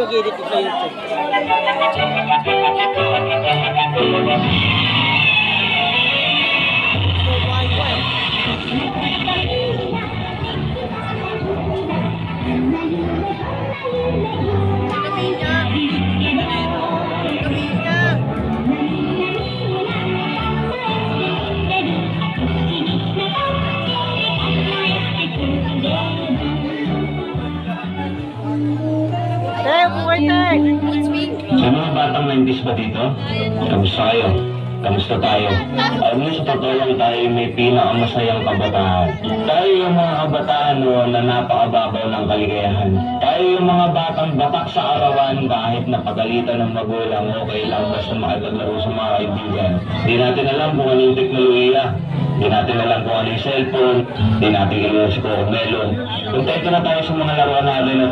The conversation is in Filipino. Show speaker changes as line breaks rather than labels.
mag-edit sa YouTube.
May mga batang 90s ba dito? Kamusta kayo? Kamusta tayo? Alam niyo, sa totoo lang tayo may pinakamasayang kabataan. Tayo yung mga kabataan na napakababaw ng kaligayahan. Tayo yung mga batang batak sa arawan kahit napagalitan ng magulang, okay lang basta makipaglaro sa mga kaibigan. Di natin alam kung ano yung teknolohiya. Di natin alam kung ano yung cellphone. Di natin alam si Coco Melon. Kontento na tayo sa mga laruan natin at